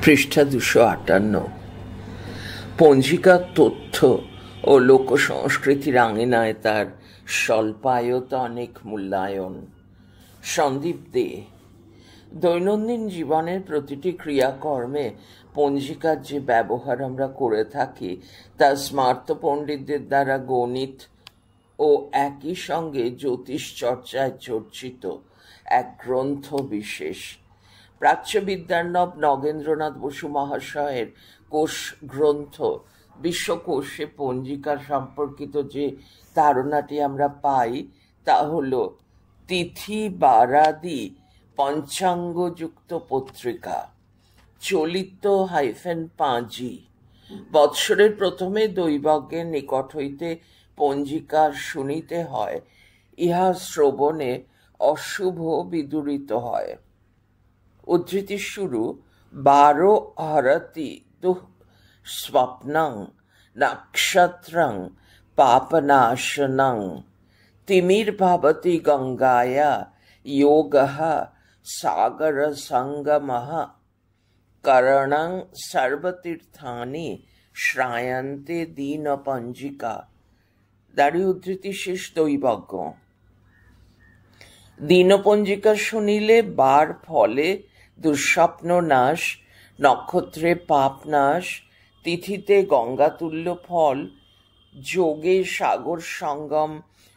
পৃষ্ঠা 258। পঞ্জিকার তথ্য ও লোকসংস্কৃতির আঙিনায় তার স্বল্পায়তনিক মূল্যায়ন। সন্দীপ দে। দৈনন্দিন জীবনের প্রতিটি ক্রিয়াকর্মে পঞ্জিকার যে ব্যবহার আমরা করে থাকি তা স্মার্ত পণ্ডিতদের দ্বারা গণিত ও একই সঙ্গে জ্যোতিষ চর্চায় চর্চিত এক গ্রন্থ বিশেষ। প্রাচ্যবিদ্যার্ণব নগেন্দ্রনাথ বসু মহাশয়ের কোষ গ্রন্থ বিশ্বকোষে পঞ্জিকা সম্পর্কিত যে ধারণাটি আমরা পাই তা হল তিথি বারাদি পঞ্চাঙ্গযুক্ত পত্রিকা, চলিত -পাঁজি। বৎসরের প্রথমে দৈবজ্ঞের নিকট হইতে পঞ্জিকা শুনিতে হয়, ইহা শ্রবণে অশুভ বিদুরিত হয়। উদ্ধৃতি শুরু: 12 হরতি দুঃ স্বপ্নং নক্ষত্রং পাপনাশনং তিমির্ভবতি গঙ্গায়া যোগঃ সাগর সঙ্গমঃ করণং সর্বতীর্থানি শ্রায়ন্তে দীন পঞ্জিকা। দাঁড়ি উদ্ধৃতি শেষ। দৈবজ্ঞ। দীনপঞ্জিকা শুনিলে বার ফলে দুঃস্বপ্ন নাশ, নক্ষত্রে পাপ নাশ, তিথিতে গঙ্গাতুল্য ফল, যোগে সাগর সঙ্গম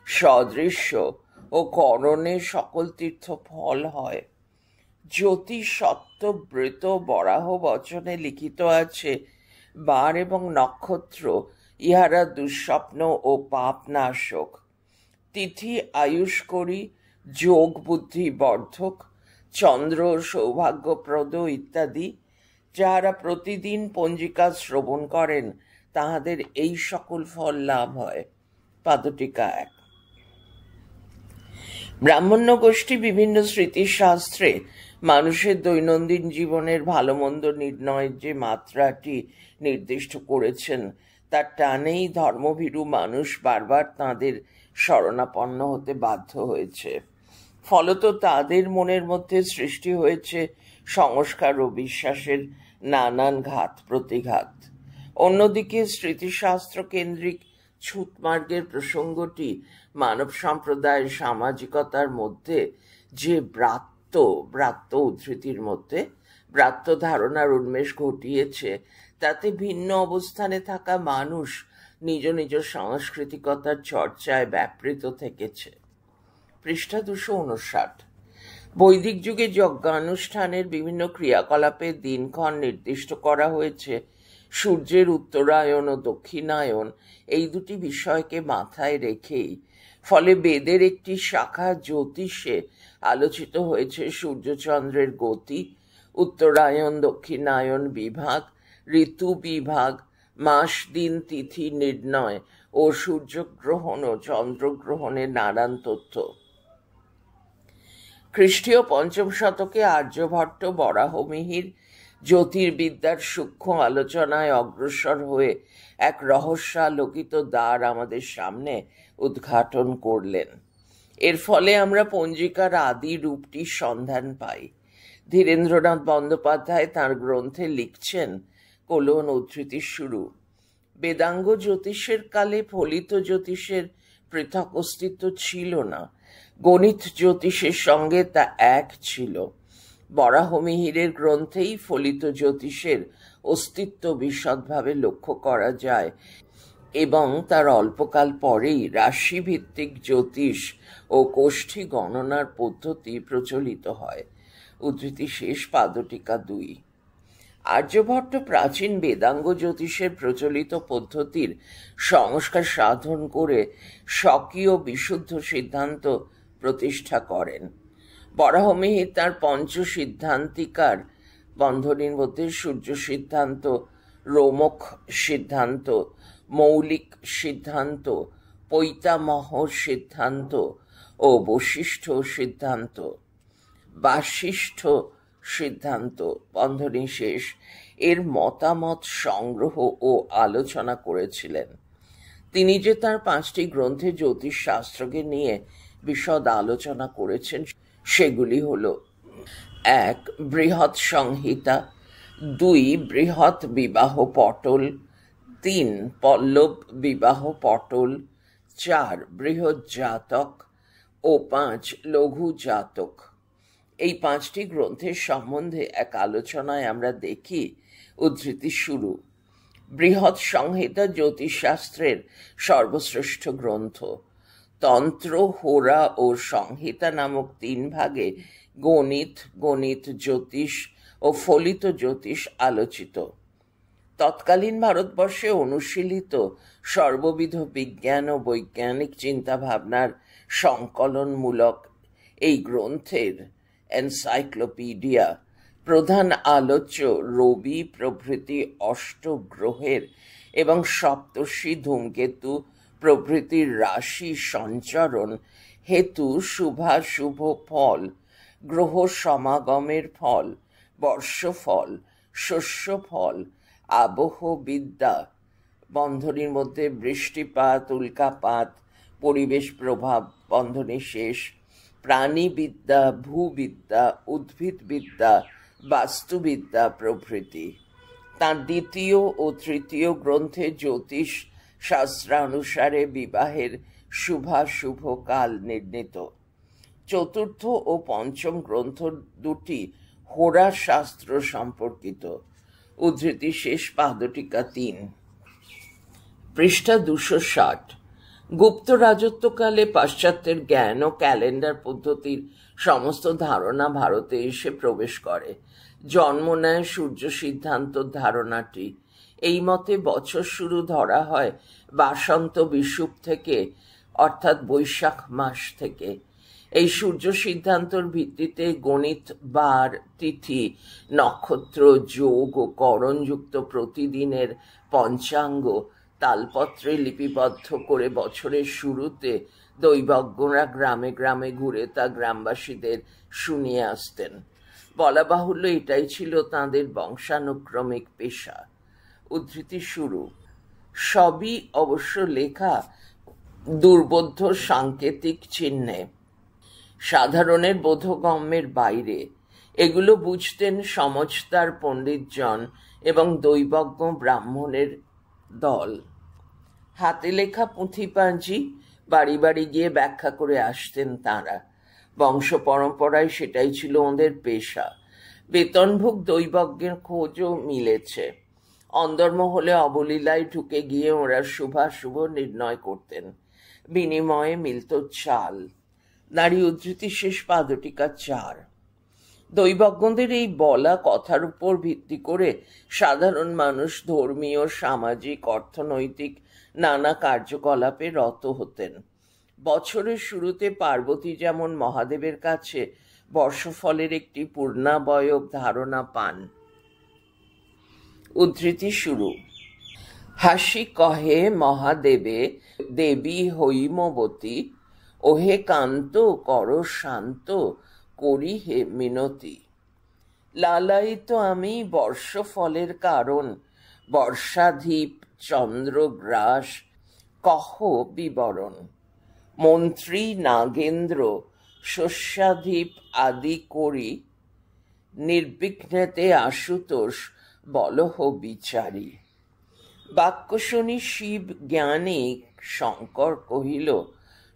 সদৃশ্য ও করণে সকল তীর্থ ফল হয়। জ্যোতি সত্য বৃত বরাহ বচনে লিখিত আছে, বার এবং নক্ষত্র ইহারা দুঃস্বপ্ন ও পাপ নাশক। তিথি আয়ুষ্করী, যোগ বুদ্ধি বর্ধক, চন্দ্র সৌভাগ্যপ্রদ ইত্যাদি। যাহারা প্রতিদিন পঞ্জিকা শ্রবণ করেন তাহাদের এই সকল ফল লাভ হয়। পাদটিকা 1। ব্রাহ্মণ্য গোষ্ঠী বিভিন্ন স্মৃতিশাস্ত্রে মানুষের দৈনন্দিন জীবনের ভালো মন্দ নির্ণয়ের যে মাত্রাটি নির্দিষ্ট করেছেন তার টানেই ধর্মভীরু মানুষ বারবার তাঁদের শরণাপন্ন হতে বাধ্য হয়েছে। ফলত তাদের মনের মধ্যে সৃষ্টি হয়েছে সংস্কার ও বিশ্বাসের নানান ঘাত প্রতিঘাত। অন্যদিকে স্মৃতিশাস্ত্র কেন্দ্রিক ছুতমার্গের প্রসঙ্গটি মানব সম্প্রদায়ের সামাজিকতার মধ্যে যে ব্রাত্য উদ্ধৃতির মধ্যে ব্রাত্য ধারণার উন্মেষ ঘটিয়েছে তাতে ভিন্ন অবস্থানে থাকা মানুষ নিজ নিজ সাংস্কৃতিকতার চর্চায় ব্যাপৃত থেকেছে। পৃষ্ঠা 259। বৈদিক যুগে যজ্ঞানুষ্ঠানের বিভিন্ন ক্রিয়াকলাপের দিনক্ষণ নির্দিষ্ট করা হয়েছে সূর্যের উত্তরায়ণ ও দক্ষিণায়ন এই দুটি বিষয়কে মাথায় রেখেই। ফলে বেদের একটি শাখা জ্যোতিষে আলোচিত হয়েছে সূর্যচন্দ্রের গতি, উত্তরায়ণ দক্ষিণায়ন বিভাগ, ঋতু বিভাগ, মাস দিন তিথি নির্ণয় ও সূর্যগ্রহণ ও চন্দ্রগ্রহণের নানান তথ্য। খ্রিস্টীয় 5ম শতকে আর্যভট্ট বরাহমিহির জ্যোতির্বিদ্যার সূক্ষ্ম আলোচনায় অগ্রসর হয়ে এক রহস্যালোকিত দ্বার আমাদের সামনে উদ্ঘাটন করলেন। এর ফলে আমরা পঞ্জিকার আদি রূপটির সন্ধান পাই। ধীরেন্দ্রনাথ বন্দ্যোপাধ্যায় তাঁর গ্রন্থে লিখছেন: উদ্ধৃতি শুরু: বেদাঙ্গ জ্যোতিষের কালে ফলিত জ্যোতিষের পৃথক অস্তিত্ব ছিল না, গণিত জ্যোতিষের সঙ্গে তা এক ছিল। বরাহমিহিরের গ্রন্থেই ফলিত জ্যোতিষের অস্তিত্ব বিশদভাবে লক্ষ্য করা যায় এবং তার অল্পকাল পরেই রাশিভিত্তিক জ্যোতিষ ও কোষ্ঠী গণনার পদ্ধতি প্রচলিত হয়। উদ্ধৃতি শেষ। পাদটিকা 2। আর্যভট্ট প্রাচীন বেদাঙ্গ জ্যোতিষের প্রচলিত পদ্ধতির সংস্কার সাধন করে স্বকীয় বিশুদ্ধ সিদ্ধান্ত প্রতিষ্ঠা করেন। বরাহমিহির তাঁর পঞ্চসিদ্ধান্তিকার বন্ধনীর মধ্যে সূর্য সিদ্ধান্ত, রোমক সিদ্ধান্ত, মৌলিক সিদ্ধান্ত, পৈতামহ সিদ্ধান্ত ও বশিষ্ঠ সিদ্ধান্ত, বাশিষ্ঠ সিদ্ধান্ত বন্ধনী শেষ এর মতামত সংগ্রহ ও আলোচনা করেছিলেন। তিনি যে তাঁর 5টি গ্রন্থে জ্যোতিষ শাস্ত্রকে নিয়ে বিশদ আলোচনা করেছেন সেগুলি হল: 1. বৃহৎ সংহিতা, 2 বৃহৎ বিবাহ পটল, 3 পল্লব বিবাহ পটল, 4 বৃহৎ জাতক ও 5 লঘু জাতক। এই 5টি গ্রন্থের সম্বন্ধে এক আলোচনায় আমরা দেখি। উদ্ধৃতি শুরু। বৃহৎ সংহিতা জ্যোতিষশাস্ত্রের সর্বশ্রেষ্ঠ গ্রন্থ। তন্ত্র, হোরা ও সংহিতা নামক 3 ভাগে গণিত, গণিত জ্যোতিষ ও ফলিত জ্যোতিষ আলোচিত। তৎকালীন ভারতবর্ষে অনুশীলিত সর্ববিধ বিজ্ঞান ও বৈজ্ঞানিক চিন্তাভাবনার সংকলনমূলক এই গ্রন্থের এনসাইক্লোপিডিয়া প্রধান আলোচ্য রবি প্রভৃতি অষ্টগ্রহের এবং সপ্তর্ষি ধূমকেতু প্রভৃতির রাশি সঞ্চরণ হেতু শুভাশুভ ফল, গ্রহ সমাগমের ফল, বর্ষফল, শস্যফল, আবহবিদ্যা বন্ধনীর মধ্যে বৃষ্টিপাত, উল্কাপাত, পরিবেশ প্রভাব বন্ধনী শেষ, প্রাণীবিদ্যা, ভূবিদ্যা, উদ্ভিদবিদ্যা, বাস্তুবিদ্যা প্রভৃতি। তাঁর দ্বিতীয় ও তৃতীয় গ্রন্থে জ্যোতিষ শাস্ত্রানুসারে বিবাহের শুভাশুভ কাল নির্ণীত। চতুর্থ ও পঞ্চম গ্রন্থ দুটি হোরা শাস্ত্র সম্পর্কিত। উদ্ধৃতি শেষ। পাদটিকা 3, পৃষ্ঠা 260। গুপ্ত রাজত্বকালে পাশ্চাত্যের জ্ঞান ও ক্যালেন্ডার পদ্ধতির সমস্ত ধারণা ভারতে এসে প্রবেশ করে। জন্ম নেয় সূর্য সিদ্ধান্ত ধারণাটি। এই মতে বছর শুরু ধরা হয় বাসন্ত বিষুব থেকে, অর্থাৎ বৈশাখ মাস থেকে। এই সূর্য সিদ্ধান্তর ভিত্তিতে গণিত, বার, তিথি, নক্ষত্র, যোগ ও করণযুক্ত প্রতিদিনের পঞ্চাঙ্গ তালপত্রে লিপিবদ্ধ করে বছরের শুরুতে দৈবজ্ঞরা গ্রামে গ্রামে ঘুরে তা গ্রামবাসীদের শুনিয়ে আসতেন। বলা বাহুল্য এটাই ছিল তাঁদের বংশানুক্রমিক পেশা। উদ্ধৃতি শুরু। সবই অবশ্য লেখা দুর্বোধ্য সাংকেতিক চিহ্নে, সাধারণের বোধগম্যের বাইরে। এগুলো বুঝতেন সমজদার পণ্ডিতজন এবং দৈবজ্ঞ ব্রাহ্মণের দল। হাতে লেখা পুঁথিপাঁজি বাড়ি বাড়ি গিয়ে ব্যাখ্যা করে আসতেন তাঁরা। বংশ পরম্পরায় সেটাই ছিল ওদের পেশা। বেতনভোগ দৈবজ্ঞের খোঁজও মিলেছে। অন্দরমহলে অবলীলায় ঢুকে গিয়ে ওরা শুভাশুভ নির্ণয় করতেন। বিনিময়ে মিলত চাল। নারী উদ্ধৃতি শেষ। পাদটিকা 4। দৈবজ্ঞদের এই বলা কথার উপর ভিত্তি করে সাধারণ মানুষ ধর্মীয়, সামাজিক, অর্থনৈতিক নানা কার্যকলাপে রত হতেন। বছরের শুরুতে পার্বতী যেমন মহাদেবের কাছে বর্ষফলের একটি পূর্ণাবয়ব ধারণা পান। উদ্ধৃতি শুরু। হাসি কহে মহাদেবে দেবী হৈমবতী, ওহে কান্ত কর শান্ত করি হে মিনতি। লালায়িত আমি বর্ষফলের কারণ, বর্ষাধীপ চন্দ্রগ্রাস কহ বিবরণ। মন্ত্রী নাগেন্দ্র শস্যাধীপ আদি করি, নির্বিঘ্নেতে আশুতোষ বলহ বিচারী। বাক্য শুনি শিব জ্ঞানী শঙ্কর কহিল,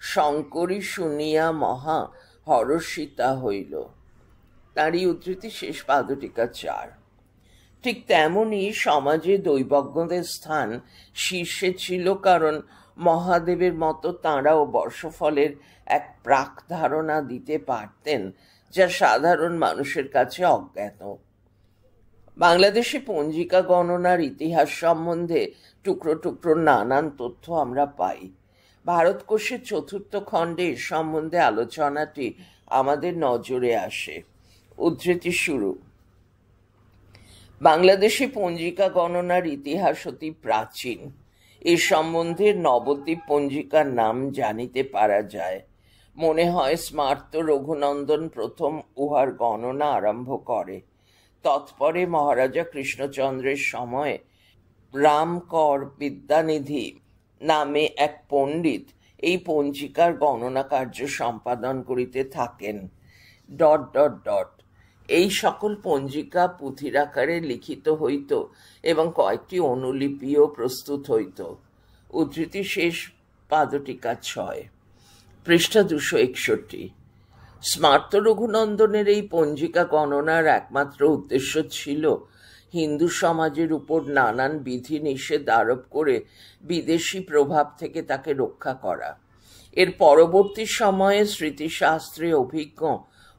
শঙ্করী শুনিয়া মহা হরষিতা হইল। তারই উদ্ধৃতি শেষ। পাদটিকা 4। ঠিক তেমনি সমাজে দৈবজ্ঞদের স্থান শীর্ষে ছিল, কারণ মহাদেবের মতো তাঁরাও বর্ষফলের এক প্রাক ধারণা দিতে পারতেন যা সাধারণ মানুষের কাছে অজ্ঞাত। বাংলাদেশে পঞ্জিকা গণনার ইতিহাস সম্বন্ধে টুকরো টুকরো নানান তথ্য আমরা পাই। ভারতকোষের 4th খণ্ডে এ সম্বন্ধে আলোচনাটি আমাদের নজরে আসে। উদ্ধৃতি শুরু। বাংলাদেশে পঞ্জিকা গণনার ইতিহাস অতি প্রাচীন। এ সম্বন্ধে নবদ্বীপ পঞ্জিকার নাম জানিতে পারা যায়। মনে হয় স্মার্ত রঘুনন্দন প্রথম উহার গণনা আরম্ভ করে। তৎপরে মহারাজা কৃষ্ণচন্দ্রের সময়ে রামকর বিদ্যানিধি নামে এক পণ্ডিত এই পঞ্জিকার গণনা কার্য সম্পাদন করিতে থাকেন। এই সকল পঞ্জিকা পুঁথির আকারে লিখিত হইত এবং কয়েকটি অনুলিপিও প্রস্তুত হইত। উদ্ধৃতি শেষ, পাদটিকা 6, পৃষ্ঠা 261। স্মার্ত রঘুনন্দনের এই পঞ্জিকা গণনার একমাত্র উদ্দেশ্য ছিল হিন্দু সমাজের উপর নানান বিধি নিষেধ আরোপ করে বিদেশি প্রভাব থেকে তাকে রক্ষা করা। এর পরবর্তী সময়ে স্মৃতিশাস্ত্রে অভিজ্ঞ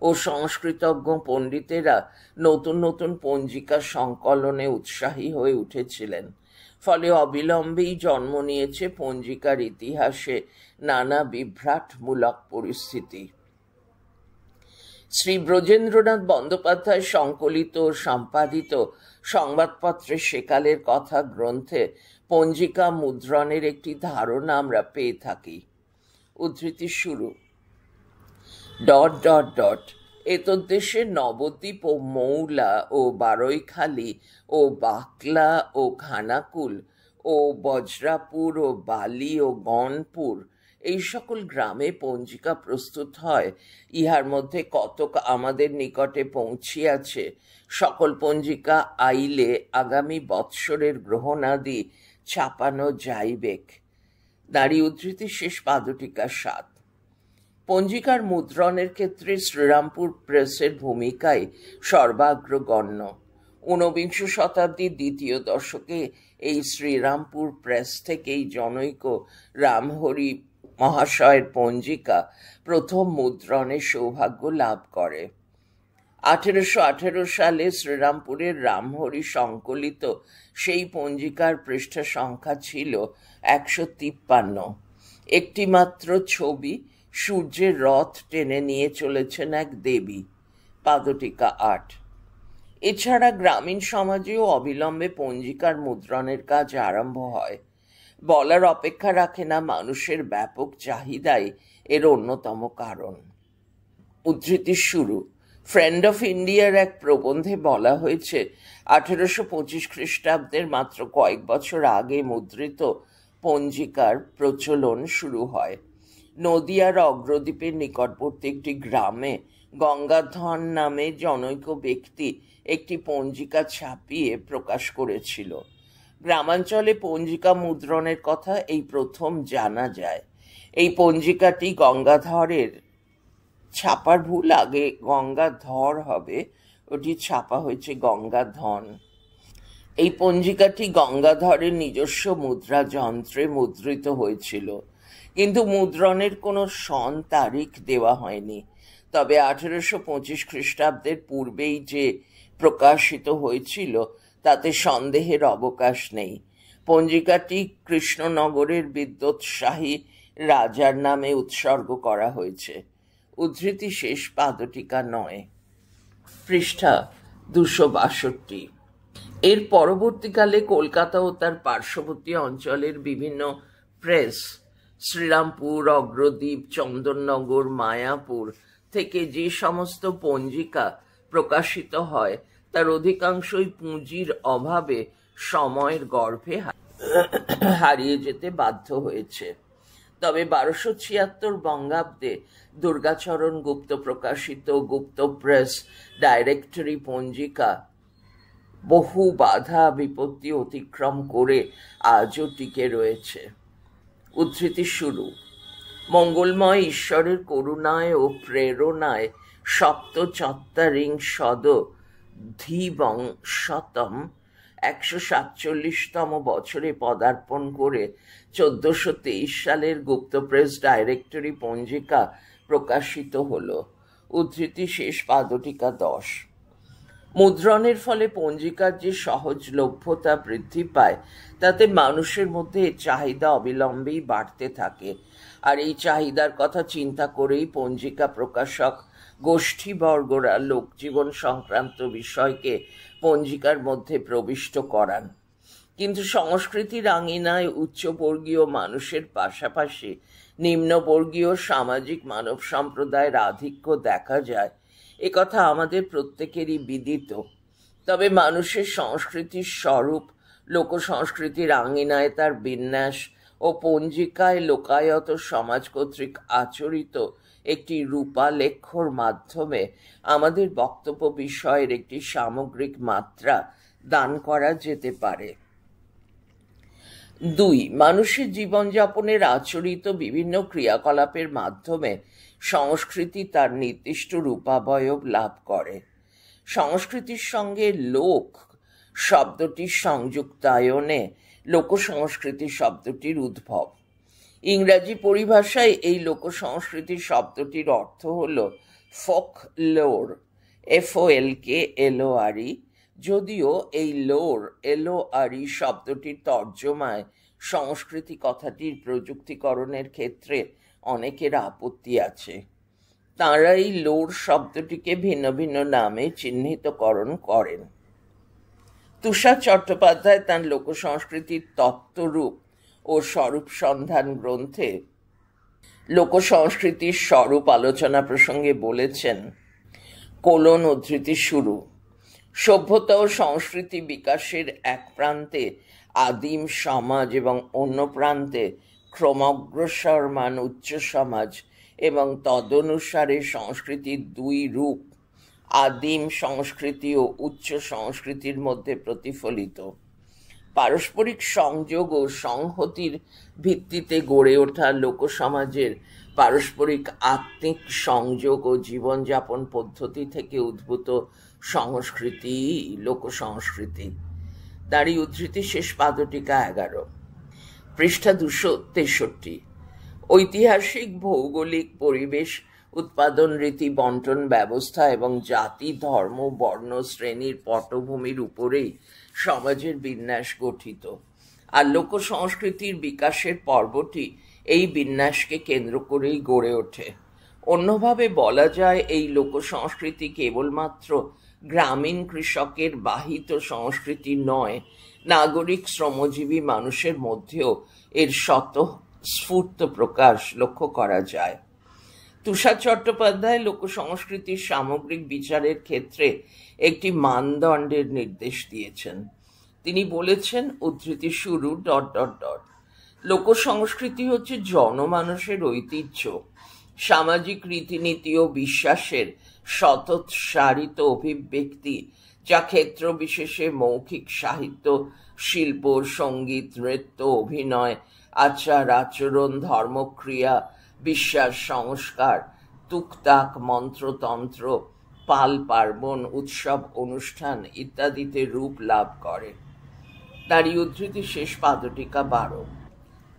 ও সংস্কৃতজ্ঞ পণ্ডিতেরা নতুন নতুন পঞ্জিকা সংকলনে উৎসাহী হয়ে উঠেছিলেন। ফলে অবিলম্বেই জন্ম নিয়েছে পঞ্জিকার ইতিহাসে নানা বিভ্রাটমূলক পরিস্থিতি। শ্রী ব্রজেন্দ্রনাথ বন্দ্যোপাধ্যায় সংকলিত ও সম্পাদিত সংবাদপত্রে সেকালের কথা গ্রন্থে পঞ্জিকা মুদ্রণের একটি ধারণা আমরা পেয়ে থাকি। উদ্ধৃতি শুরু। এতদ্দেশে নবদ্বীপ ও মৌলা ও বারৈখালী ও বাকলা ও খানাকুল ও বজ্রাপুর ও বালি ও গণপুর এই সকল গ্রামে পঞ্জিকা প্রস্তুত হয়। ইহার মধ্যে কতক আমাদের নিকটে পৌঁছিয়াছে। সকল পঞ্জিকা আইলে আগামী বৎসরের গ্রহণাদি ছাপানো যাইবেক। নারী উদ্ধৃতি শেষ, পাদটিকা 7। পঞ্জিকার মুদ্রণের ক্ষেত্রে শ্রীরামপুর প্রেসের ভূমিকাই সর্বাগ্রগণ্য। ঊনবিংশ শতাব্দীর দ্বিতীয় দশকে এই শ্রীরামপুর প্রেস থেকেই জনৈক রামহরি মহাশয়ের পঞ্জিকা প্রথম মুদ্রণের সৌভাগ্য লাভ করে। 1818 সালে শ্রীরামপুরের রামহরি সংকলিত সেই পঞ্জিকার পৃষ্ঠা সংখ্যা ছিল 153। একটি মাত্র ছবি, সূর্যের রথ টেনে নিয়ে চলেছেন এক দেবী, পাদটিকা 8। এছাড়া গ্রামীণ সমাজেও অবিলম্বে পঞ্জিকার মুদ্রণের কাজ আরম্ভ হয়। বলার অপেক্ষা রাখে না, মানুষের ব্যাপক চাহিদাই এর অন্যতম কারণ। উদ্ধৃতি শুরু। ফ্রেন্ড অফ ইন্ডিয়ার এক প্রবন্ধে বলা হয়েছে 1825 খ্রিস্টাব্দের মাত্র কয়েক বছর আগে মুদ্রিত পঞ্জিকার প্রচলন শুরু হয়। নদিয়ার অগ্রদ্বীপের নিকটবর্তী একটি গ্রামে গঙ্গাধর নামে জনৈক ব্যক্তি একটি পঞ্জিকা ছাপিয়ে প্রকাশ করেছিল। গ্রামাঞ্চলে পঞ্জিকা মুদ্রণের কথা এই প্রথম জানা যায়। এই পঞ্জিকাটি গঙ্গাধরের, ছাপার ভুল, আগে গঙ্গাধর হবে, ওটি ছাপা হয়েছে গঙ্গাধন। এই পঞ্জিকাটি গঙ্গাধরের নিজস্ব মুদ্রা যন্ত্রে মুদ্রিত হয়েছিল, কিন্তু মুদ্রণের কোনো সন তারিখ দেওয়া হয়নি। তবে 1825 খ্রিস্টাব্দের পূর্বেই যে প্রকাশিত হয়েছিল তাতে সন্দেহের অবকাশ নেই। পঞ্জিকাটি কৃষ্ণনগরের বিদ্যোৎসাহী রাজার নামে উৎসর্গ করা হয়েছে। উদ্ধৃতি শেষ, পাদটিকা 9, পৃষ্ঠা 262। এর পরবর্তীকালে কলকাতা ও তার পার্শ্ববর্তী অঞ্চলের বিভিন্ন প্রেস শ্রীরামপুর, অগ্রদ্বীপ, চন্দননগর, মায়াপুর থেকে যে সমস্ত পঞ্জিকা প্রকাশিত হয় তার অধিকাংশই পুঁজির অভাবে সময়ের গর্ভে হারিয়ে যেতে বাধ্য হয়েছে। তবে 1276 বঙ্গাব্দে দুর্গাচরণ গুপ্ত প্রকাশিত গুপ্ত প্রেস ডাইরেক্টরি পঞ্জিকা বহু বাধা বিপত্তি অতিক্রম করে আজও টিকে রয়েছে। উদ্ধৃতি শুরু। মঙ্গলময় ঈশ্বরের করুণায় ও প্রেরণায় সপ্তচত্বরিংশদ ধীবংশতম 147তম বছরে পদার্পণ করে 1423 সালের গুপ্ত প্রেস ডাইরেক্টরি পঞ্জিকা প্রকাশিত হল। উদ্ধৃতি শেষ, পাদটিকা 10। মুদ্রণের ফলে পঞ্জিকার যে সহজলভ্যতা বৃদ্ধি পায় তাতে মানুষের মধ্যে চাহিদা অবিলম্বেই বাড়তে থাকে। আর এই চাহিদার কথা চিন্তা করেই পঞ্জিকা প্রকাশক গোষ্ঠীবর্গরা লোকজীবন সংক্রান্ত বিষয়কে পঞ্জিকার মধ্যে প্রবিষ্ট করান। কিন্তু সংস্কৃতির আঙিনায় উচ্চবর্গীয় মানুষের পাশাপাশি নিম্নবর্গীয় সামাজিক মানব সম্প্রদায়ের আধিক্য দেখা যায়, একথা আমাদের প্রত্যেকেরই বিদিত। তবে মানুষের সংস্কৃতির স্বরূপ, লোকসংস্কৃতির আঙিনায় তার বিন্যাস ও পঞ্জিকায় লোকায়ত সমাজ কর্তৃক আচরিত একটি রূপালেখ্যর মাধ্যমে আমাদের বক্তব্য বিষয়ের একটি সামগ্রিক মাত্রা দান করা যেতে পারে। 2. মানুষের জীবনযাপনের আচরিত বিভিন্ন ক্রিয়াকলাপের মাধ্যমে সংস্কৃতি তার নির্দিষ্ট রূপাবয়ব লাভ করে। সংস্কৃতির সঙ্গে লোক শব্দটির সংযুক্তায়নে লোকসংস্কৃতি শব্দটির উদ্ভব। ইংরাজি পরিভাষায় এই লোকসংস্কৃতি শব্দটির অর্থ হল ফোকলোর, FOLKLORE, যদিও এই লোর LORE শব্দটির তর্জমায় সংস্কৃতি কথাটির প্রযুক্তিকরণের ক্ষেত্রে অনেকের আপত্তি আছে। তাঁরা এই লোর শব্দটিকে ভিন্ন ভিন্ন নামে চিহ্নিতকরণ করেন। তুষার চট্টোপাধ্যায় তাঁর লোকসংস্কৃতির তত্ত্বরূপ ও স্বরূপ সন্ধান গ্রন্থে লোকসংস্কৃতির স্বরূপ আলোচনা প্রসঙ্গে বলেছেন, উদ্ধৃতি শুরু, সভ্যতা ও সংস্কৃতি বিকাশের এক প্রান্তে আদিম সমাজ এবং অন্য প্রান্তে ক্রমগ্রসরমান উচ্চ সমাজ এবং তদনুসারে সংস্কৃতির দুই রূপ, আদিম সংস্কৃতি ও উচ্চ সংস্কৃতির মধ্যে প্রতিফলিত। পারস্পরিক সংযোগ ও সংহতির ভিত্তিতে গড়ে ওঠা লোকসমাজের পারস্পরিক আত্মিক সংযোগ ও জীবনযাপন পদ্ধতি থেকে উদ্ভূত সংস্কৃতি লোকসংস্কৃতি। তারই উদ্ধৃতি শেষ পাদটিকা 11, পৃষ্ঠা 263। ঐতিহাসিক, ভৌগোলিক, পরিবেশ, উৎপাদন রীতি, বন্টন ব্যবস্থা এবং জাতি, ধর্ম, বর্ণ, শ্রেণীর পটভূমির উপরেই সমাজের বিন্যাস গঠিত, আর লোকসংস্কৃতির বিকাশের পর্বটি এই বিন্যাসকে কেন্দ্র করেই গড়ে ওঠে। অন্যভাবে বলা যায়, এই লোকসংস্কৃতি কেবলমাত্র গ্রামীণ কৃষকের বাহিত সংস্কৃতি নয়, নাগরিক শ্রমজীবী মানুষের মধ্যেও এর স্বতঃস্ফূর্ত প্রকাশ লক্ষ্য করা যায়। তুষার চট্টোপাধ্যায় লোকসংস্কৃতির সামগ্রিক বিচারের ক্ষেত্রে একটি মানদণ্ডের নির্দেশ দিয়েছেন। তিনি বলেছেন, উদ্ধৃতি শুরু, লোকসংস্কৃতি হচ্ছে জনমানুষের ঐতিহ্য, সামাজিক রীতিনীতি ও বিশ্বাসের স্বতঃসারিত অভিব্যক্তি, যা ক্ষেত্র বিশেষে মৌখিক সাহিত্য, শিল্প, সঙ্গীত, নৃত্য, অভিনয়, আচার আচরণ, ধর্মক্রিয়া, বিশ্বাস, সংস্কার, তুকতাক, মন্ত্রতন্ত্র, পাল পার্বণ, উৎসব অনুষ্ঠান ইত্যাদিতে রূপ লাভ করে। তারই উদ্ধৃতি শেষ পাদটিকা 12।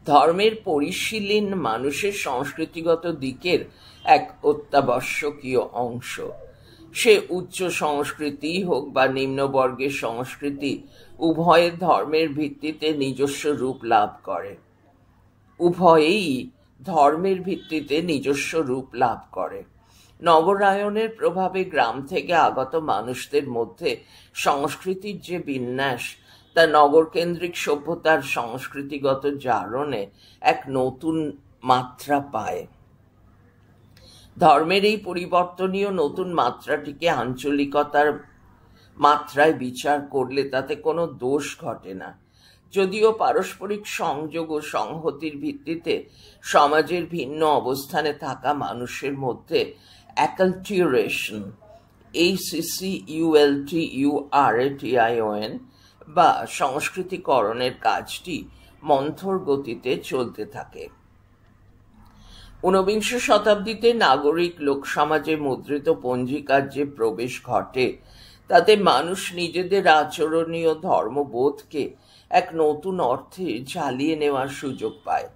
ধর্মের পরিশীলন মানুষের সংস্কৃতিগত দিকের এক অত্যাবশ্যকীয় অংশ। সে উচ্চ সংস্কৃতি হোক বা নিম্নবর্গের সংস্কৃতি, উভয়ের ধর্মের ভিত্তিতে নিজস্ব রূপ লাভ করে। উভয়েই ধর্মের ভিত্তিতে নিজস্ব রূপ লাভ করে। নগরায়নের প্রভাবে গ্রাম থেকে আগত মানুষদের মধ্যে সংস্কৃতির যে বিন্যাস, তা নগরকেন্দ্রিক সভ্যতার সংস্কৃতিগত জারণে এক নতুন মাত্রা পায়। ধর্মের এই পরিবর্তনীয় নতুন মাত্রাটিকে আঞ্চলিকতার মাত্রায় বিচার করলে তাতে কোনো দোষ ঘটে না। যদিও পারস্পরিক সংযোগ ও সংহতির ভিত্তিতে সমাজের ভিন্ন অবস্থানে থাকা মানুষের মধ্যে অ্যাকালটিউরেশন, ACCULTURATION বা সংস্কৃতিকরণের কাজটি মন্থর গতিতে চলতে থাকে। ঊনবিংশ শতাব্দীতে নাগরিক লোকসমাজে মুদ্রিত পঞ্জিকার যে প্রবেশ ঘটে, তাতে মানুষ নিজেদের আচরণীয় ধর্মবোধকে এক নতুন অর্থে ঝালিয়ে নেওয়ার সুযোগ পায়।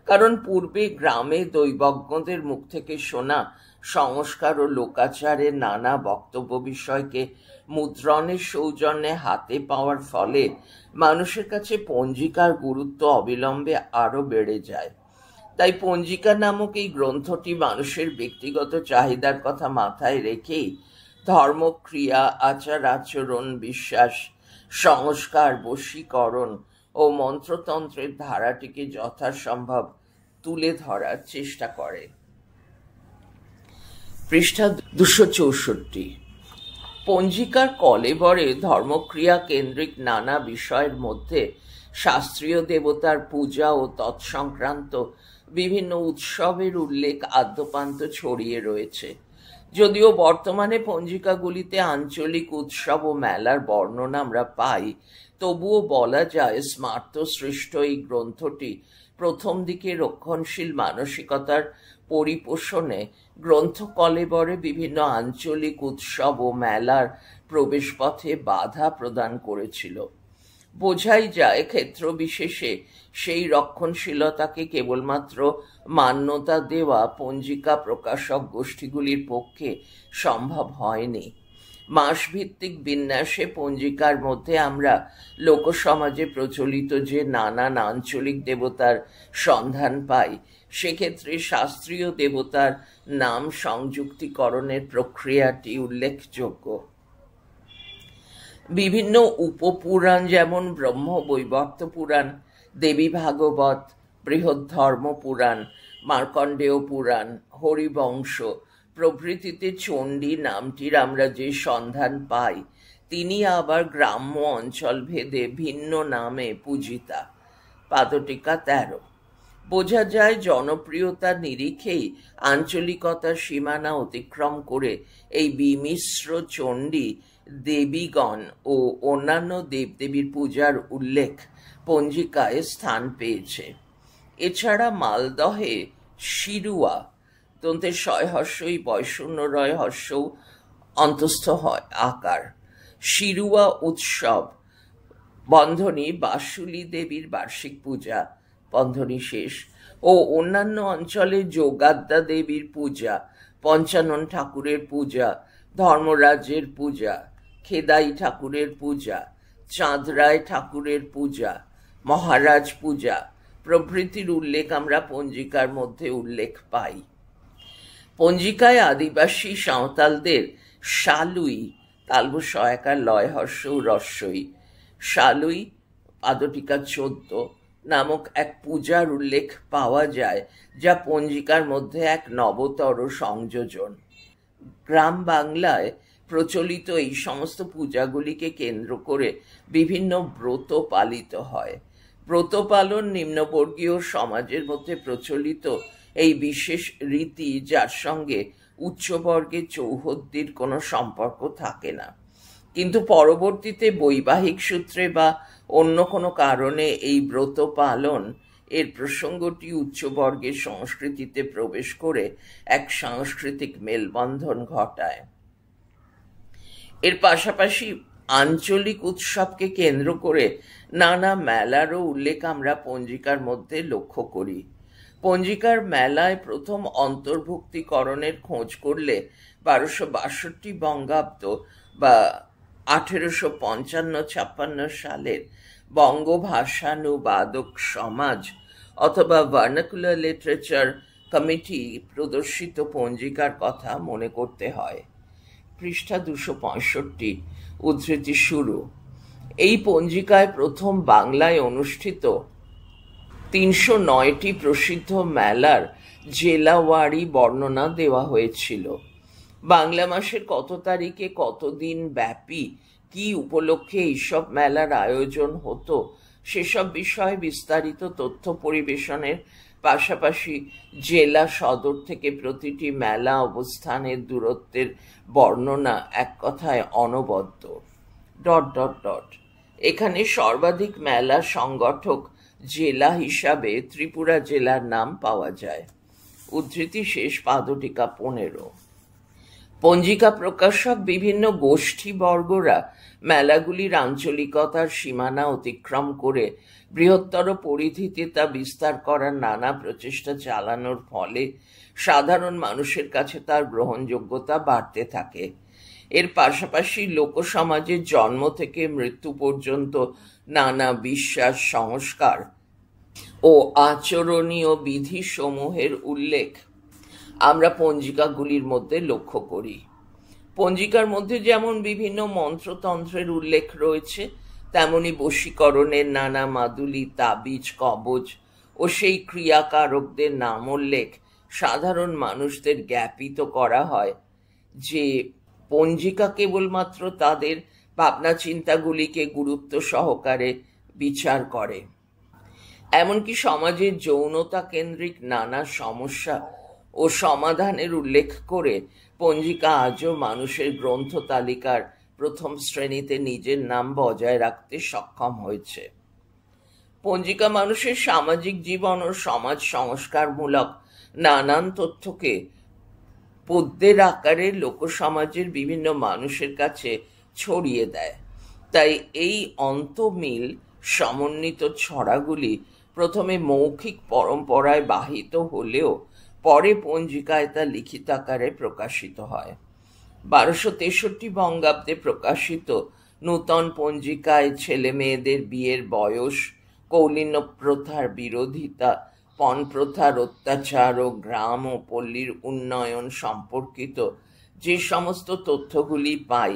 কারণ পূর্বে গ্রামে দৈবজ্ঞদের মুখ থেকে শোনা সংস্কার ও লোকাচারের নানা বক্তব্য বিষয়কে মুদ্রণের সৌজন্যে হাতে পাওয়ার ফলে মানুষের কাছে পঞ্জিকার গুরুত্ব অবিলম্বে আরও বেড়ে যায়। তাই পঞ্জিকা নামক এই গ্রন্থটি মানুষের ব্যক্তিগত চাহিদার কথা মাথায় রেখেই ধর্মক্রিয়া, আচার আচরণ, বিশ্বাস, সংস্কার, বশীকরণ ও মন্ত্রতন্ত্রের ধারাটিকে যথাসম্ভব তুলে ধরার চেষ্টা করে। পৃষ্ঠা 264। পঞ্জিকার কলেবরে ধর্মক্রিয়া কেন্দ্রিক নানা বিষয়ের মধ্যে শাস্ত্রীয় দেবতার পূজা ও তৎসংক্রান্ত বিভিন্ন উৎসবের উল্লেখ আদ্যোপান্ত ছড়িয়ে রয়েছে। যদিও বর্তমানে পঞ্জিকাগুলিতে আঞ্চলিক উৎসব ও মেলার বর্ণনা আমরা পাই, তবুও বলা যায় স্মার্ত সৃষ্ট এই গ্রন্থটি প্রথম দিকে রক্ষণশীল মানসিকতার পরিপোষণে গ্রন্থ কলেবরে বিভিন্ন আঞ্চলিক উৎসব ও মেলার প্রবেশপথে বাধা প্রদান করেছিল। বোঝাই যায় ক্ষেত্র বিশেষে সেই রক্ষণশীলতাকে কেবলমাত্র মান্যতা দেওয়া পঞ্জিকা প্রকাশক গোষ্ঠীগুলির পক্ষে সম্ভব হয়নি। মাসভিত্তিক বিন্যাসে পঞ্জিকার মধ্যে আমরা লোকসমাজে প্রচলিত যে নানান আঞ্চলিক দেবতার সন্ধান পাই, সেক্ষেত্রে শাস্ত্রীয় দেবতার নাম সংযুক্তিকরণের প্রক্রিয়াটি উল্লেখযোগ্য। বিভিন্ন উপপুরাণ যেমন ব্রহ্ম বৈবর্ত পুরাণ, দেবী ভাগবত, বৃহৎ ধর্ম পুরাণ, মার্কণ্ডেয় পুরাণ, হরিবংশ প্রভৃতিতে চণ্ডী নামটির আমরা যে সন্ধান পাই, তিনি আবার গ্রাম্য অঞ্চল ভেদে ভিন্ন নামে পূজিতা। পাদটিকা 13। বোঝা যায় জনপ্রিয়তার নিরিখেই আঞ্চলিকতার সীমানা অতিক্রম করে এই বিমিশ্র চণ্ডী দেবীগণ ও অন্যান্য দেবদেবীর পূজার উল্লেখ পঞ্জিকায় স্থান পেয়েছে। এছাড়া মালদহে শিরুয়া দন্তে শয় হর্ষই বয়শূন্য রয় হর্ষও অন্তস্থ হয় আকার শিরুয়া উৎসব বন্ধনী বাসুলী দেবীর বার্ষিক পূজা বন্ধনী শেষ ও অন্যান্য অঞ্চলে যোগাদ্দা দেবীর পূজা, পঞ্চানন ঠাকুরের পূজা, ধর্মরাজের পূজা, খেদাই ঠাকুরের পূজা, চাঁদরায় ঠাকুরের পূজা, মহারাজ পূজা প্রভৃতির উল্লেখ আমরা পঞ্জিকার মধ্যে উল্লেখ পাই। পঞ্জিকায় আদিবাসী সাঁওতালদের শালুই তালব সহায়কার লয় হর্ষ রস্যই শালুই পাদটিকা 14 নামক এক পূজার উল্লেখ পাওয়া যায়, যা পঞ্জিকার মধ্যে এক নবতর সংযোজন। গ্রাম বাংলায় প্রচলিত এই সমস্ত পূজাগুলিকে কেন্দ্র করে বিভিন্ন ব্রত পালিত হয়। ব্রত পালন নিম্নবর্গীয় সমাজের মধ্যে প্রচলিত এই বিশেষ রীতি, যার সঙ্গে উচ্চবর্গের চৌহদ্দির কোনো সম্পর্ক থাকে না, কিন্তু পরবর্তীতে বৈবাহিক সূত্রে বা অন্য কোনো কারণে এই ব্রত পালন এর প্রসঙ্গটি উচ্চবর্গের সংস্কৃতিতে প্রবেশ করে এক সাংস্কৃতিক মেলবন্ধন ঘটায়। এর পাশাপাশি আঞ্চলিক উৎসবকে কেন্দ্র করে নানা মেলারও উল্লেখ আমরা পঞ্জিকার মধ্যে লক্ষ্য করি। পঞ্জিকার মেলায় প্রথম অন্তর্ভুক্তিকরণের খোঁজ করলে 1262 বঙ্গাব্দ বা 1855-56 সালের বঙ্গভাষানুবাদক সমাজ অথবা ভার্নাকুলার লিটারেচার কমিটি প্রদর্শিত পঞ্জিকার কথা মনে করতে হয়। পৃষ্ঠা 265, উদ্ধৃতি শুরু। এই পঞ্জিকায় প্রথম বাংলায় অনুষ্ঠিত 309টি প্রসিদ্ধ মেলার জেলাওয়ারি বর্ণনা দেওয়া হয়েছিল। বাংলা মাসের কত তারিখে কতদিন ব্যাপী কি উপলক্ষে এইসব মেলার আয়োজন হতো সেসব বিষয়ে বিস্তারিত তথ্য পরিবেশনের পাশাপাশি জেলা সদর থেকে প্রতিটি মেলা অবস্থানের দূরত্বের বর্ণনা এক কথায় অনবদ্য। ... এখানে সর্বাধিক মেলা সংগঠক জেলা হিসাবে ত্রিপুরা জেলার নাম পাওয়া যায়। উদ্ধৃতি শেষ, পাদটিকা 15। পঞ্জিকা প্রকাশক বিভিন্ন গোষ্ঠীবর্গরা মেলাগুলির আঞ্চলিকতার সীমানা অতিক্রম করে বৃহত্তর পরিধিতে তা বিস্তার করার নানা প্রচেষ্টা চালানোর ফলে সাধারণ মানুষের কাছে তার গ্রহণযোগ্যতা বাড়তে থাকে। এর পাশাপাশি লোকসমাজের জন্ম থেকে মৃত্যু পর্যন্ত নানা বিশ্বাস, সংস্কার ও আচরণীয় বিধিসমূহের উল্লেখ আমরা পঞ্জিকাগুলির মধ্যে লক্ষ্য করি। পঞ্জিকার মধ্যে যেমন বিভিন্ন মন্ত্রতন্ত্রের উল্লেখ রয়েছে, তেমনি বশীকরণের নানা মাদুলি, তাবিজ, কবচ ও সেই ক্রিয়াকারকদের নামোল্লেখ সাধারণ মানুষদের জ্ঞাপিত করা হয় যে পঞ্জিকা কেবলমাত্র তাদের ভাবনা চিন্তাগুলিকে গুরুত্ব সহকারে বিচার করে। এমনকি সমাজের যৌনতা কেন্দ্রিক নানা সমস্যা ও সমাধানের উল্লেখ করে পঞ্জিকা আজও মানুষের গ্রন্থ তালিকার প্রথম শ্রেণীতে নিজের নাম বজায় রাখতে সক্ষম হয়েছে। পঞ্জিকা মানুষের সামাজিক জীবন ও সমাজ সংস্কারমূলক নানান তথ্যকে পদ্যের আকারে লোকসমাজের বিভিন্ন মানুষের কাছে ছড়িয়ে দেয়। তাই এই অন্তমিল সমন্বিত ছড়াগুলি প্রথমে মৌখিক পরম্পরায় বাহিত হলেও পরে পঞ্জিকায় তা লিখিত আকারে প্রকাশিত হয়। 1263 বঙ্গাব্দে প্রকাশিত নূতন পঞ্জিকায় ছেলে মেয়েদের বিয়ের বয়স, কৌলীন্য প্রথার বিরোধিতা, পণ প্রথার অত্যাচার ও গ্রাম ও পল্লীর উন্নয়ন সম্পর্কিত যে সমস্ত তথ্যগুলি পাই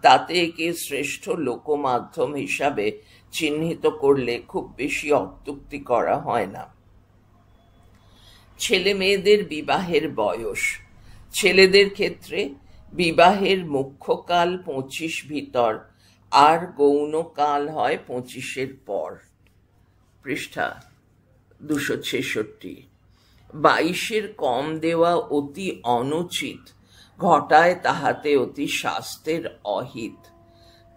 তাতে একে শ্রেষ্ঠ লোকমাধ্যম হিসাবে চিহ্নিত করলে খুব বেশি অত্যুক্তি করা হয় না। ছেলে মেয়েদের বিবাহের বয়স। ছেলেদের ক্ষেত্রে বিবাহের মুখ্যকাল 25 ভিতর আর গৌণকাল হয় 25-এর পর। পৃষ্ঠা 266। 22-এর কম দেওয়া অতি অনুচিত, ঘটায় তাহাতে অতি শাস্ত্রের অহিত।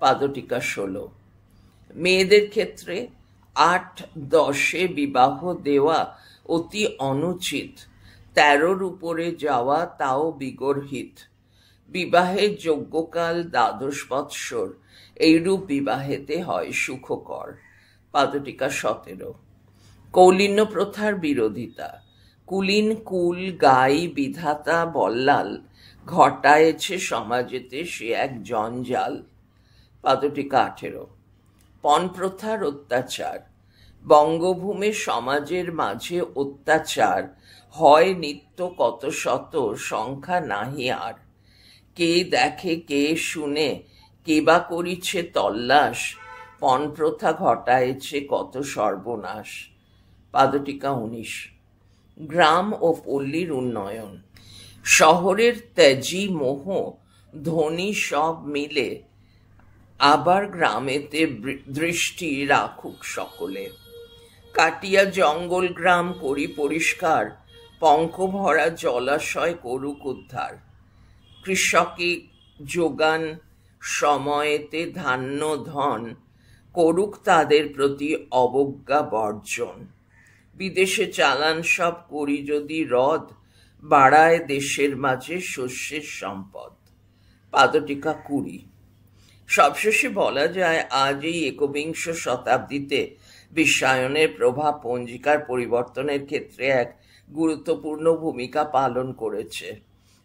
পাদটিকা 16। মেয়েদের ক্ষেত্রে 8-10-এ বিবাহ দেওয়া অতি অনুচিত, 13-র উপরে যাওয়া তাও বিগর্হিত। বিবাহের যোগ্যকাল 12 বৎসর, এইরূপ বিবাহেতে হয় সুখকর। পাদটিকা 17। কৌলীন্য প্রথার বিরোধিতা। কুলীন কুল গাই বিধাতা বল্লাল, ঘটায়েছে সমাজেতে সে এক জঞ্জাল। পাদটিকা 18। পণ প্রথার অত্যাচার। বঙ্গভূমে সমাজের মাঝে অত্যাচার হয় নিত্য কত শত, সংখ্যা নাহি আর। কে দেখে কে শুনে, কে বা করিছে তল্লাশ, পণ প্রথা ঘটায়েছে কত সর্বনাশ। পাদটিকা 19। গ্রাম ও পল্লীর উন্নয়ন। শহরের ত্যাজি মোহ ধনী সব মিলে, আবার গ্রামেতে দৃষ্টি রাখুক সকলে। কাটিয়া জঙ্গল গ্রাম করি পরিষ্কার, পঙ্ক ভরা জলাশয় করুক উদ্ধার। কৃষকে যোগান সময়েতে ধান্য ধন, করুক তাদের প্রতি অবজ্ঞা বর্জন। বিদেশে চালান সব করি যদি রদ, বাড়ায় দেশের মাঝে শস্যের সম্পদ। পাদটিকা 20। সবশেষে বলা যায় আজ এই 21 শতাব্দীতে বিশ্বায়নের প্রভাব পঞ্জিকার পরিবর্তনের ক্ষেত্রে এক গুরুত্বপূর্ণ ভূমিকা পালন করেছে।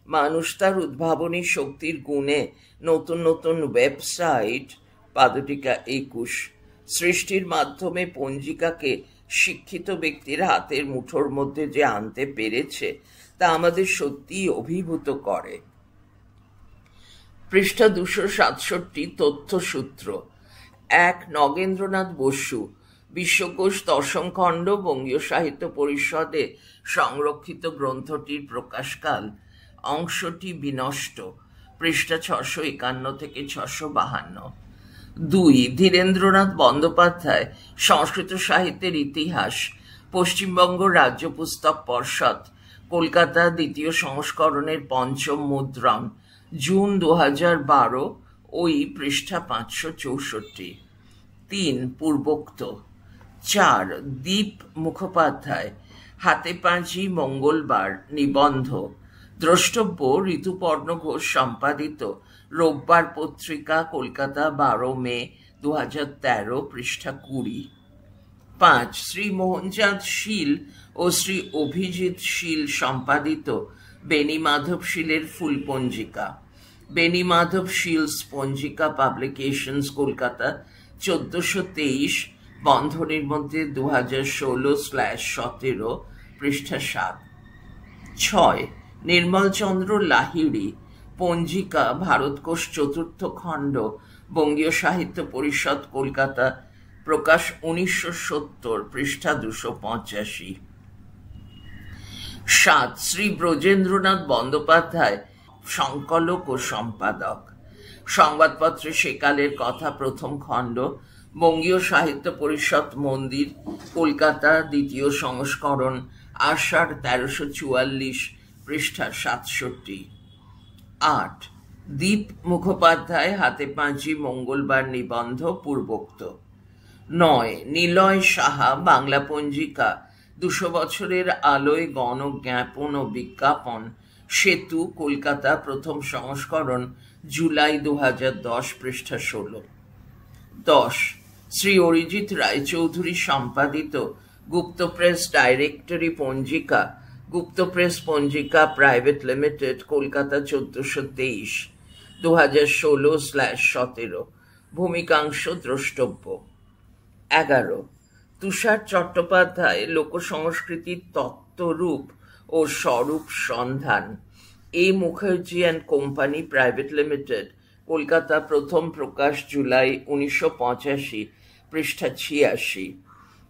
মানুষ তার উদ্ভাবনী শক্তির গুণে নতুন নতুন ওয়েবসাইট, পাদটিকা 21, সৃষ্টির মাধ্যমে পঞ্জিকাকে শিক্ষিত ব্যক্তির হাতের মুঠোর মধ্যে যে আনতে পেরেছে তা আমাদের সত্যিই অভিভূত করে। পৃষ্ঠা 267। তথ্যসূত্র। 1. নগেন্দ্রনাথ বসু, বিশ্বকোষ 10ম খণ্ড, বঙ্গীয় সাহিত্য পরিষদে সংরক্ষিত গ্রন্থটির প্রকাশকাল। অংশটি বিনষ্ট। পৃষ্ঠা 651 থেকে 652। 2. ধীরেন্দ্রনাথ বন্দ্যোপাধ্যায়, সংস্কৃত সাহিত্যের ইতিহাস, পশ্চিমবঙ্গ রাজ্য পুস্তক পর্ষদ, কলকাতা, 2য় সংস্করণের 5ম মুদ্রণ, জুন 2012, ওই পৃষ্ঠা 564। 3. পূর্বোক্ত। 4. দীপ মুখোপাধ্যায়, হাতে পাঁজি মঙ্গলবার, নিবন্ধ, দ্রষ্টব্য ঋতুপর্ণ ঘোষ সম্পাদিত, রোববার পত্রিকা, কলকাতা, 12 মে 2013, পৃষ্ঠা 20। 5. শ্রী মোহনচাঁদ শীল ও শ্রী অভিজিৎ শীল সম্পাদিত বেনি মাধব শীলের ফুল পঞ্জিকা, বেনি মাধব শীলস পঞ্জিকা পাবলিকেশনস, কলকাতা, 1423, বন্ধনীর মধ্যে 2016/17, পৃষ্ঠা 7। 6. নির্মলচন্দ্র লাহিড়ী, পঞ্জিকা, ভারতকোষ 4র্থ খণ্ড, বঙ্গীয় সাহিত্য পরিষদ, কলকাতা, প্রকাশ 1970, পৃষ্ঠা 285। 7. শ্রী ব্রজেন্দ্রনাথ বন্দ্যোপাধ্যায়, সংকলক ও সম্পাদক, সংবাদপত্রে সেকালের কথা 1ম খণ্ড, বঙ্গীয় সাহিত্য পরিষদ মন্দির, কলকাতা, দ্বিতীয় সংস্করণ, আষাঢ় 1344, পৃষ্ঠা 67। 8. দীপ মুখোপাধ্যায়, হাতে পাঁচি, মঙ্গলবার নিবন্ধ, পূর্বোক্ত। 9. নিলয় সাহা, বাংলা পঞ্জিকা, 200 বছরের আলোয় গণজ্ঞাপন ও বিজ্ঞাপন, সেতু, কলকাতা, প্রথম সংস্করণ, জুলাই 2010, পৃষ্ঠা 16। 10. শ্রী অরিজিৎ রায়চৌধুরী সম্পাদিত গুপ্তপ্রেস ডাইরেক্টরি পঞ্জিকা, গুপ্তপ্রেস পঞ্জিকা প্রাইভেট লিমিটেড, কলকাতা, 1423, 2016/17, ভূমিকাংশ দ্রষ্টব্য। 11. তুষার চট্টোপাধ্যায়, লোকসংস্কৃতির তত্ত্বরূপ ও স্বরূপ সন্ধান, A Mukherjee and company private limited, Kolkata, প্রথম প্রকাশ জুলাই 1985, পৃষ্ঠা 86।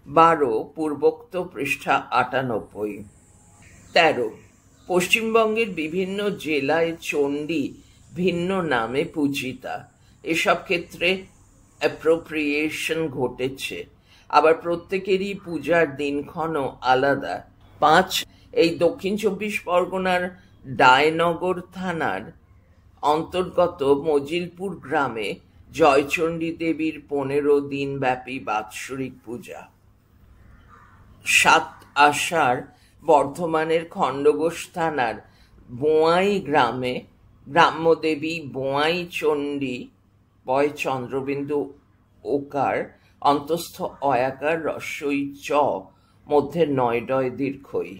12. পূর্বোক্ত, পৃষ্ঠা 98। 13. পশ্চিমবঙ্গের বিভিন্ন জেলায় চণ্ডী ভিন্ন নামে পূজিতা। এসব ক্ষেত্রে অ্যাপ্রোপ্রিয়েশন ঘটেছে, আবার প্রত্যেকেরই পূজার দিনক্ষণও আলাদা। 5. এই দক্ষিণ 24 পরগনার ডায়নগর থানার অন্তর্গত মজিলপুর গ্রামে জয়চণ্ডী দেবীর 15 দিনব্যাপী বাৎসরিক পূজা। 7. আষাঢ় বর্ধমানের খণ্ডঘোষ থানার বোয়াই গ্রামে গ্রাম্যদেবী বোয়াই চণ্ডী, বয় চন্দ্রবিন্দু ওকার, অন্তস্থ অয়াকার, রস্বই চ, মধ্যে নয়ডয় দীর্ঘই,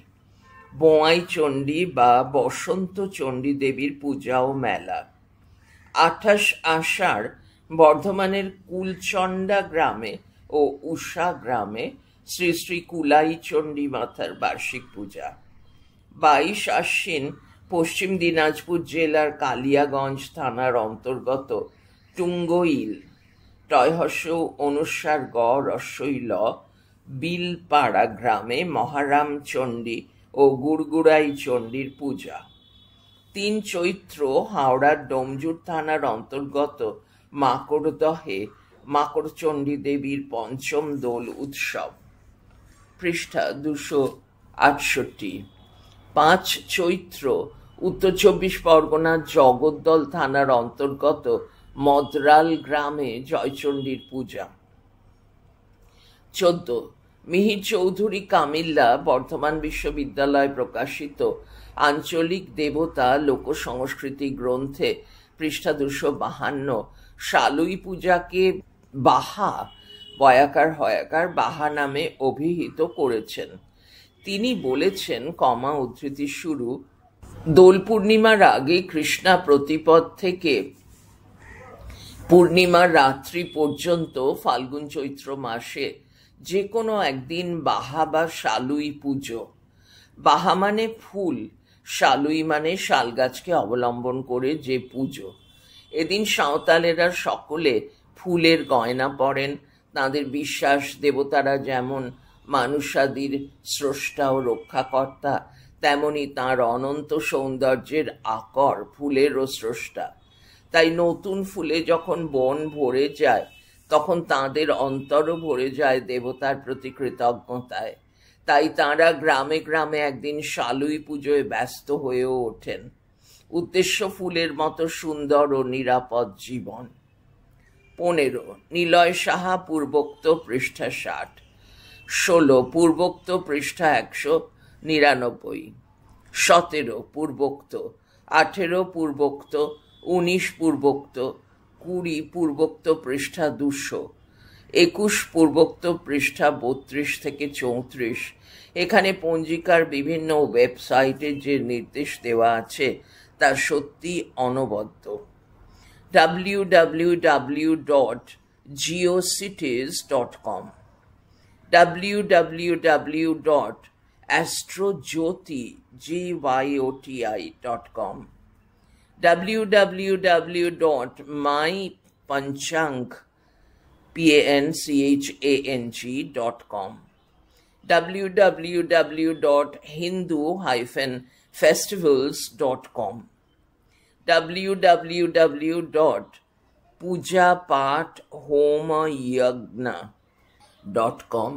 বোয়াই চণ্ডী বা বসন্ত চণ্ডী দেবীর পূজা ও মেলা। 28 আষাঢ় বর্ধমানের কুলচণ্ডা গ্রামে ও উষা গ্রামে শ্রী শ্রী কুলাই চণ্ডী মাতার বার্ষিক পূজা। 22 আশ্বিন পশ্চিম দিনাজপুর জেলার কালিয়াগঞ্জ থানার অন্তর্গত টুঙ্গইল, টয়হস্য অনুসার গ, রস্বই ল, বিলপাড়া গ্রামে মহারাম চণ্ডী ও গুড়গুড়াই চণ্ডীর পূজা। 3 চৈত্র হাওড়ার ডোমজুর থানার অন্তর্গত মাকড়দহে মাকড়চণ্ডী দেবীর পঞ্চম দোল উৎসব, পৃষ্ঠা 268। 5 চৈত্র উত্তর 24 পরগনার জগদ্দল থানার অন্তর্গত মদরাল গ্রামে জয়চণ্ডীর পূজা। 14 মিহির চৌধুরী কামিল্লা বর্ধমান বিশ্ববিদ্যালয় প্রকাশিত আঞ্চলিক দেবতা লোকসংস্কৃতি গ্রন্থে, পৃষ্ঠা 252, শালুই পূজাকে বাহা, বয়াকার হয়াকার, বাহা নামে অভিহিত করেছেন। তিনি বলেছেন, উদ্ধৃতি শুরু, দোল পূর্ণিমার আগে কৃষ্ণা প্রতিপদ থেকে পূর্ণিমার রাত্রি পর্যন্ত ফাল্গুন চৈত্র মাসে যে কোনো একদিন বাহা বা শালুই পুজো। বাহা মানে ফুল, শালুই মানে শাল গাছকে অবলম্বন করে যে পুজো। এদিন সাঁওতালেরা সকলে ফুলের গয়না পরেন। তাঁদের বিশ্বাস, দেবতারা যেমন মানুষাদির স্রষ্টা ও রক্ষাকর্তা, তেমনি তাঁর অনন্ত সৌন্দর্যের আকর ফুলেরও স্রষ্টা। তাই নতুন ফুলে যখন বন ভরে যায়, তখন তাঁদের অন্তরও ভরে যায় দেবতার প্রতি কৃতজ্ঞতায়। তাই তাঁরা গ্রামে গ্রামে একদিন শালুই পুজোয় ব্যস্ত হয়েও ওঠেন। উদ্দেশ্য ফুলের মতো সুন্দর ও নিরাপদ জীবন। 15 নিলয় সাহা, পূর্বোক্ত, পৃষ্ঠা 60। 16 পূর্বোক্ত, পৃষ্ঠা 199। 17 পূর্বোক্ত। 18 পূর্বোক্ত। 19 পূর্বোক্ত। 20 পূর্বোক্ত, পৃষ্ঠা 200। 21 পূর্বোক্ত, পৃষ্ঠা 32 থেকে 34। এখানে পঞ্জিকার বিভিন্ন ওয়েবসাইটে যে নির্দেশ দেওয়া আছে তা সত্যি অনবদ্য। www.geocities.com, www.astrojyoti.com, www.mypanchang.com, www.hindu-festivals.com, www.hindu-festivals.com, পূজা পাঠ হোম yagna.com,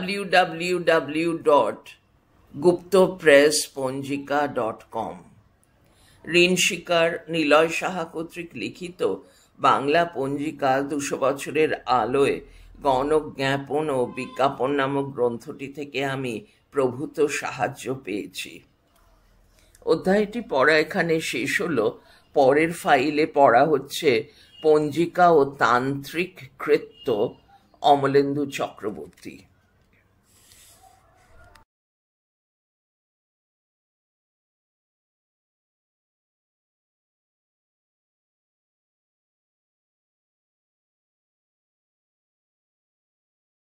www.guptopressponjika.com। ঋণ শিকার নিলয় সাহা কর্তৃক লিখিত বাংলা পঞ্জিকা 200 বছরের আলোয় গণজ্ঞাপন ও বিজ্ঞাপন নামক গ্রন্থটি থেকে আমি প্রভূত সাহায্য পেয়েছি। অধ্যায়টি পড়া এখানে শেষ হলো। পরের ফাইলে পড়া হচ্ছে পঞ্জিকা ও তান্ত্রিক কৃত্য অমলেন্দু চক্রবর্তী।